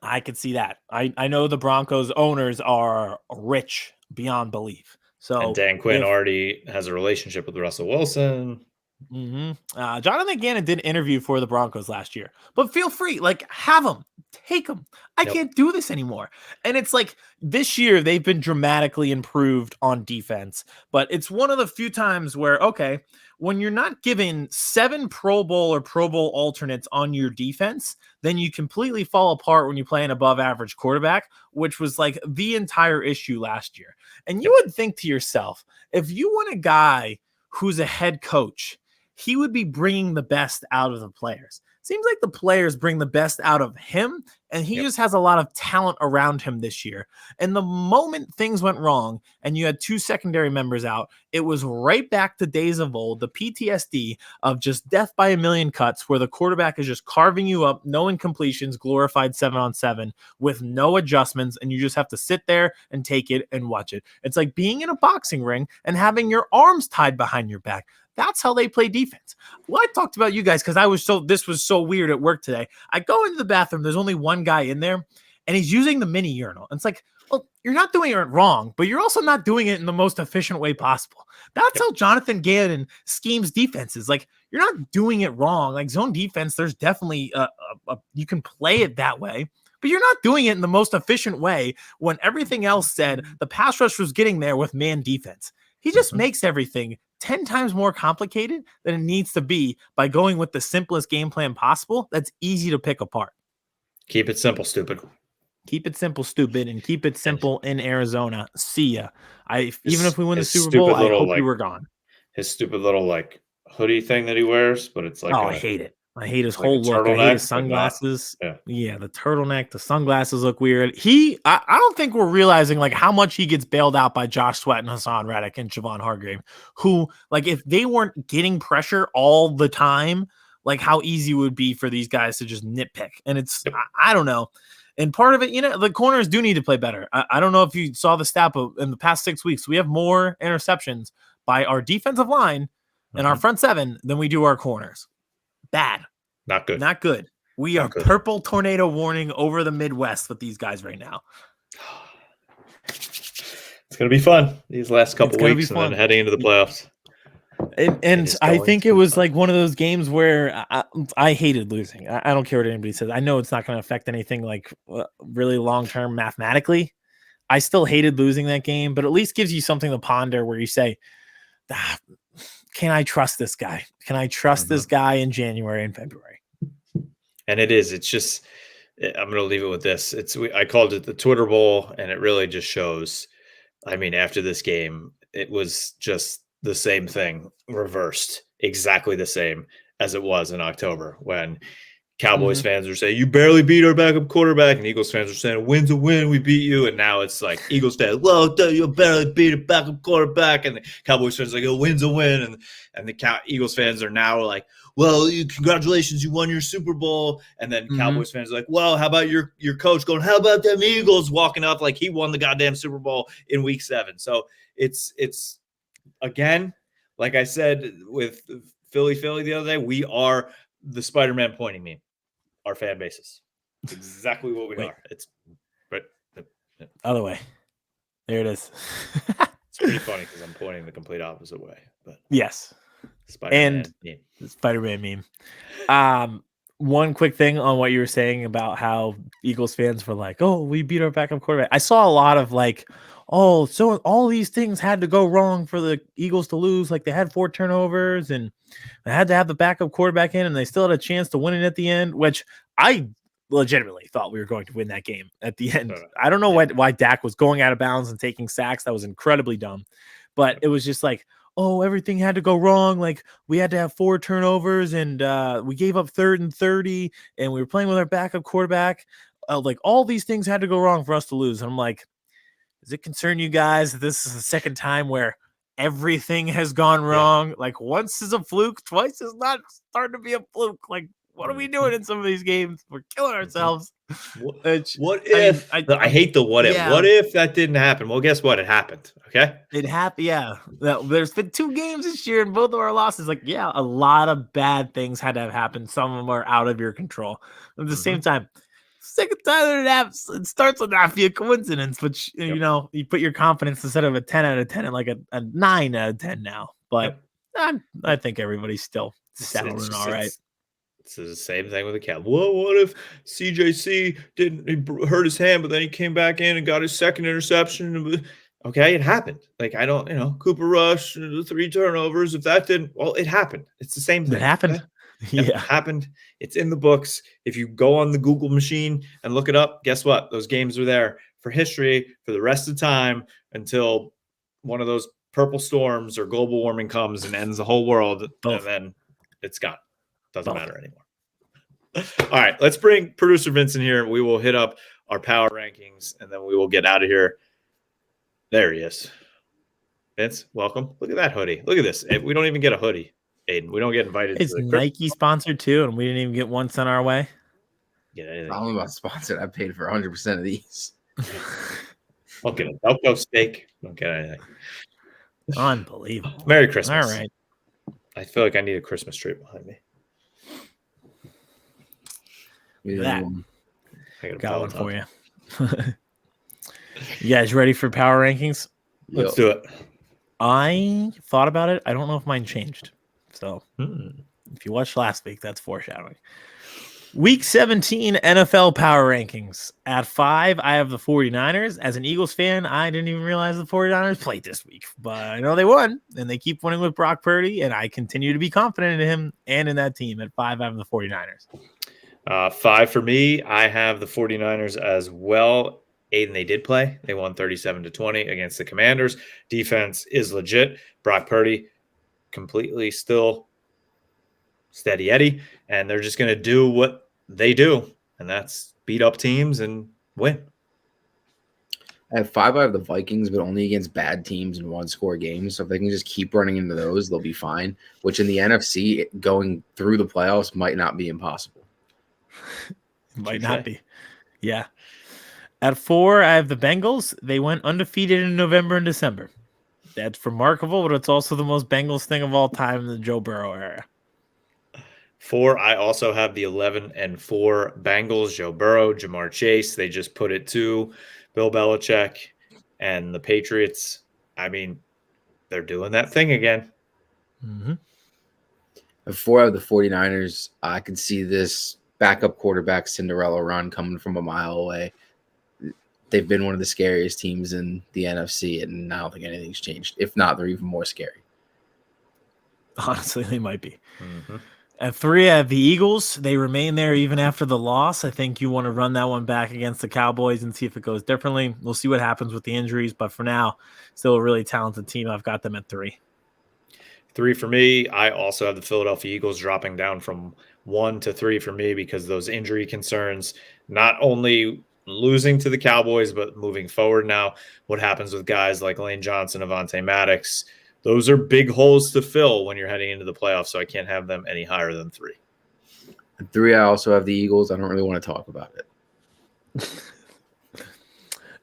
I could see that. I know the Broncos owners are rich beyond belief. So and Dan Quinn already has a relationship with Russell Wilson. Jonathan Gannon did interview for the Broncos last year, but feel free, like, have them, take them. I can't do this anymore. And it's like this year they've been dramatically improved on defense, but it's one of the few times where, okay, when you're not given 7 Pro Bowl or Pro Bowl alternates on your defense, then you completely fall apart when you play an above average quarterback, which was like the entire issue last year. And you would think to yourself, if you want a guy who's a head coach, he would be bringing the best out of the players. Seems like the players bring the best out of him, and he just has a lot of talent around him this year. And the moment things went wrong and you had 2 secondary members out, it was right back to days of old, the PTSD of just death by a million cuts, where the quarterback is just carving you up, no incompletions, glorified 7-on-7 with no adjustments, and you just have to sit there and take it and watch it. It's like being in a boxing ring and having your arms tied behind your back. That's how they play defense. Well, I talked about you guys because this was so weird at work today. I go into the bathroom, there's only one guy in there, and he's using the mini urinal. And it's like, well, you're not doing it wrong, but you're also not doing it in the most efficient way possible. That's how Jonathan Gannon schemes defenses. Like, you're not doing it wrong. Like, zone defense, there's definitely you can play it that way, but you're not doing it in the most efficient way when everything else said the pass rush was getting there with man defense. He just makes everything 10 times more complicated than it needs to be by going with the simplest game plan possible that's easy to pick apart. Keep it simple, stupid. Keep it simple, stupid, and keep it simple in Arizona. See ya. Even if we win the Super Bowl, I hope you were gone. His stupid little hoodie thing that he wears, but it's like I hate it. I hate his whole look. I hate his sunglasses. Yeah, the turtleneck, the sunglasses look weird. I don't think we're realizing like how much he gets bailed out by Josh Sweat and Hassan Reddick and Javon Hargrave, who, like, if they weren't getting pressure all the time, like how easy it would be for these guys to just nitpick. And it's, I don't know. And part of it, the corners do need to play better. I don't know if you saw the stat, but in the past 6 weeks, we have more interceptions by our defensive line and our front 7 than we do our corners. Bad. Not good. Not good. We are purple tornado warning over the Midwest with these guys right now. It's going to be fun these last couple weeks and then heading into the playoffs. And I think it was like one of those games where I hated losing. I don't care what anybody says. I know it's not going to affect anything like really long-term mathematically. I still hated losing that game, but at least gives you something to ponder where you say, can I trust this guy? Can I trust this guy in January and February? And it's just, I'm going to leave it with this. I called it the Twitter Bowl, and it really just shows. I mean, after this game, it was just the same thing reversed, exactly the same as it was in October when Cowboys fans are saying, you barely beat our backup quarterback, and Eagles fans are saying, a win's a win, we beat you. And now it's like Eagles fans, well, you barely beat a backup quarterback, and the Cowboys fans are like, a win's a win. And the Eagles fans are now like, well, congratulations, you won your Super Bowl. And then Cowboys fans are like, well, how about your coach going, how about them Eagles, walking up like he won the goddamn Super Bowl in week 7. So it's again, like I said with Philly the other day, we are the Spider-Man pointing meme. Our fan bases. It's exactly what we are. It's other way. There it is. It's pretty funny because I'm pointing the complete opposite way. But yes. Spider-Man meme. Spider-Man meme. One quick thing on what you were saying about how Eagles fans were like, oh, we beat our backup quarterback. I saw a lot of like, oh, so all these things had to go wrong for the Eagles to lose. Like they had 4 turnovers and they had to have the backup quarterback in and they still had a chance to win it at the end, which I legitimately thought we were going to win that game at the end. I don't know why Dak was going out of bounds and taking sacks. That was incredibly dumb. But it was just like, oh, everything had to go wrong. Like we had to have 4 turnovers and we gave up 3rd and 30 and we were playing with our backup quarterback. Like all these things had to go wrong for us to lose. And I'm like, does it concern you guys that this is the second time where everything has gone wrong. Like once is a fluke, twice is not starting to be a fluke. Like what are we doing in some of these games? We're killing ourselves. What if I hate the what if? What if that didn't happen? Well, guess what? It happened. Okay. It happened. Yeah. There's been 2 games this year and both of our losses. Like, yeah, a lot of bad things had to have happened. Some of them are out of your control. At the same time, second time it starts to not be a coincidence, which, you know, you put your confidence instead of a 10 out of 10 and like a 9 out of 10 now. But I think everybody's still settling all right. It's the same thing with the Cowboys. Well, what if CJC didn't hurt his hand, but then he came back in and got his second interception? Okay, it happened. Like, I don't, Cooper Rush, 3 turnovers. If that didn't, well, it happened. It's the same thing. It happened. Okay? Yeah. It happened. It's in the books. If you go on the Google machine and look it up, guess what? Those games are there for history for the rest of the time until one of those purple storms or global warming comes and ends the whole world. And then it's gone. Doesn't matter anymore. All right, let's bring producer Vincent here. We will hit up our power rankings, and then we will get out of here. There he is. Vince, welcome. Look at that hoodie. Look at this. We don't even get a hoodie, Aiden. We don't get invited. It's Nike sponsored too, and we didn't even get one sent our way. Get anything. I'm about sponsored. I paid for 100% of these. Don't get a Velcro steak. Don't get anything. Unbelievable. Merry Christmas. All right. I feel like I need a Christmas tree behind me. That. I got one for you. You guys ready for power rankings? Let's do it. I thought about it. I don't know if mine changed. So if you watched last week, that's foreshadowing. Week 17 NFL power rankings. At 5, I have the 49ers. As an Eagles fan, I didn't even realize the 49ers played this week. But I know they won, and they keep winning with Brock Purdy, and I continue to be confident in him and in that team. At 5, I have the 49ers. 5 for me. I have the 49ers as well. Aiden, they did play. They won 37-20 against the Commanders. Defense is legit. Brock Purdy completely still steady Eddie, and they're just going to do what they do, and that's beat up teams and win. At 5, I have the Vikings, but only against bad teams and one-score games. So if they can just keep running into those, they'll be fine, which in the NFC, going through the playoffs might not be impossible. Might not be. Yeah. At 4, I have the Bengals. They went undefeated in November and December. That's remarkable, but it's also the most Bengals thing of all time in the Joe Burrow era. 4, I also have the 11-4 Bengals. Joe Burrow, Jamar Chase. They just put it to Bill Belichick and the Patriots. I mean, they're doing that thing again. Mm-hmm. At 4, I have the 49ers. I could see this backup quarterback Cinderella run coming from a mile away. They've been one of the scariest teams in the NFC, and I don't think anything's changed. If not, they're even more scary. Honestly, they might be. Mm-hmm. At 3, I have the Eagles. They remain there even after the loss. I think you want to run that one back against the Cowboys and see if it goes differently. We'll see what happens with the injuries, but for now, still a really talented team. I've got them at 3. 3 for me. I also have the Philadelphia Eagles dropping down from 1 to 3 for me because those injury concerns, not only losing to the Cowboys, but moving forward now, what happens with guys like Lane Johnson, Avonte Maddox, those are big holes to fill when you're heading into the playoffs, so I can't have them any higher than 3. At 3, I also have the Eagles. I don't really want to talk about it.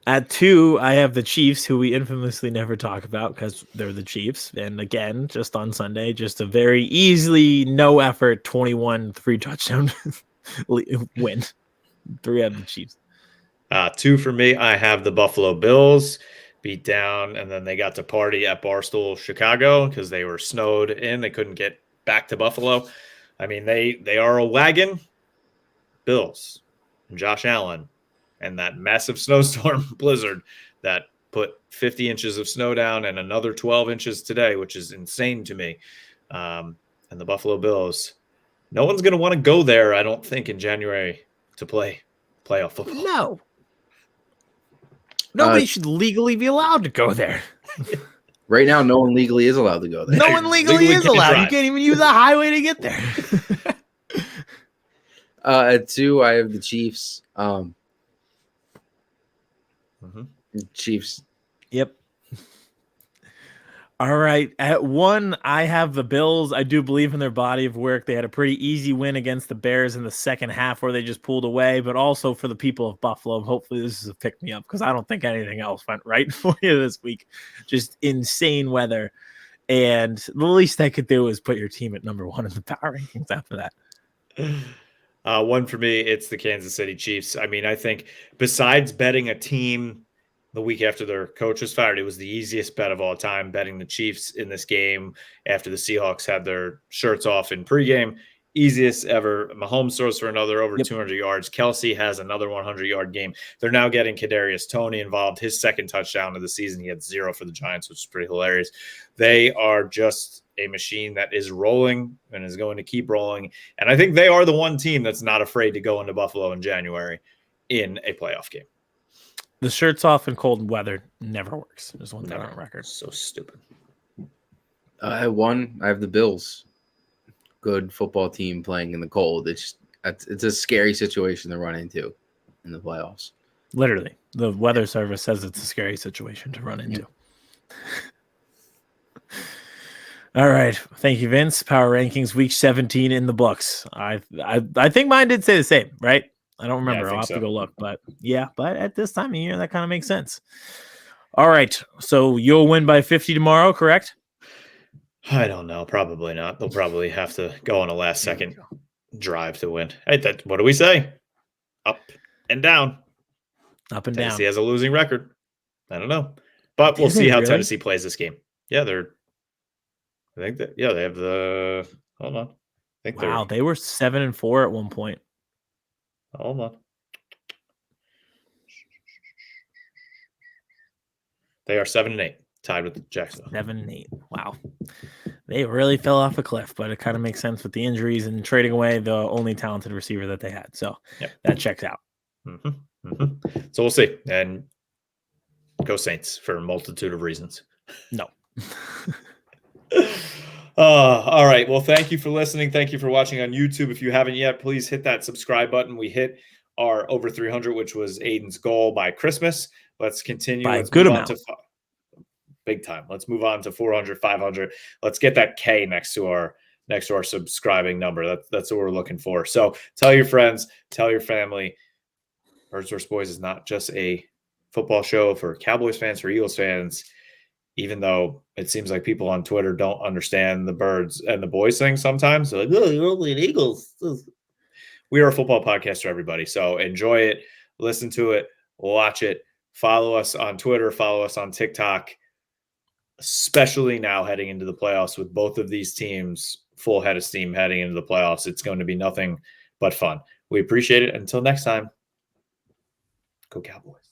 At 2, I have the Chiefs, who we infamously never talk about because they're the Chiefs. And again, just on Sunday, just a very easily, no effort, 21 3-touchdown win. 3 have the Chiefs. 2 for me, I have the Buffalo Bills beat down, and then they got to party at Barstool, Chicago, because they were snowed in. They couldn't get back to Buffalo. I mean, they are a wagon. Bills and Josh Allen and that massive snowstorm blizzard that put 50 inches of snow down and another 12 inches today, which is insane to me. And the Buffalo Bills, no one's going to want to go there, I don't think, in January to play playoff football. No. Nobody should legally be allowed to go there. Right now, no one legally is allowed to go there. No one legally is allowed. You can't even use a highway to get there. At 2, I have the Chiefs. Chiefs. Yep. All right. At 1, I have the Bills. I do believe in their body of work. They had a pretty easy win against the Bears in the second half where they just pulled away, but also for the people of Buffalo, hopefully this is a pick-me-up because I don't think anything else went right for you this week. Just insane weather. And the least they could do is put your team at number 1 in the power rankings after that. 1 for me, it's the Kansas City Chiefs. I mean, I think besides betting a team the week after their coach was fired, it was the easiest bet of all time, betting the Chiefs in this game after the Seahawks had their shirts off in pregame. Easiest ever. Mahomes throws for another over 200 yards. Kelsey has another 100-yard game. They're now getting Kadarius Toney involved. His second touchdown of the season. He had 0 for the Giants, which is pretty hilarious. They are just a machine that is rolling and is going to keep rolling. And I think they are the one team that's not afraid to go into Buffalo in January in a playoff game. The shirts off in cold weather never works. There's one thing on record. So stupid. At 1, I have the Bills. Good football team playing in the cold. It's a scary situation to run into in the playoffs. Literally, the weather service says it's a scary situation to run into. All right, thank you, Vince. Power rankings, week 17 in the books. I think mine did say the same, right? I don't remember. I'll have to go look, but at this time of year, that kind of makes sense. All right, so you'll win by 50 tomorrow, correct? I don't know. Probably not. They'll probably have to go on a last-second drive to win. Hey, what do we say? Up and down. Up and Tennessee down. has a losing record. I don't know. But we'll see how Tennessee plays this game. Yeah, they have the – hold on. They were 7-4 at one point. Hold on. They are 7-8, tied with Jacksonville. 7-8. Wow. They really fell off a cliff, but it kind of makes sense with the injuries and trading away the only talented receiver that they had. So that checks out. So we'll see. And go Saints for a multitude of reasons. No. All right. Well, thank you for listening. Thank you for watching on YouTube. If you haven't yet, please hit that subscribe button. We hit our over 300, which was Aidan's goal by Christmas. Let's continue. By a good amount. Big time. Let's move on to 400, 500. Let's get that K next to our subscribing number. That's what we're looking for. So tell your friends, tell your family. Birds vs. Boys is not just a football show for Cowboys fans, for Eagles fans, even though it seems like people on Twitter don't understand the Birds and the Boys thing sometimes. They're like, oh, you're only an Eagles. We are a football podcast for everybody. So enjoy it, listen to it, watch it, follow us on Twitter, follow us on TikTok. Especially now heading into the playoffs with both of these teams full head of steam heading into the playoffs. It's going to be nothing but fun. We appreciate it. Until next time, go Cowboys.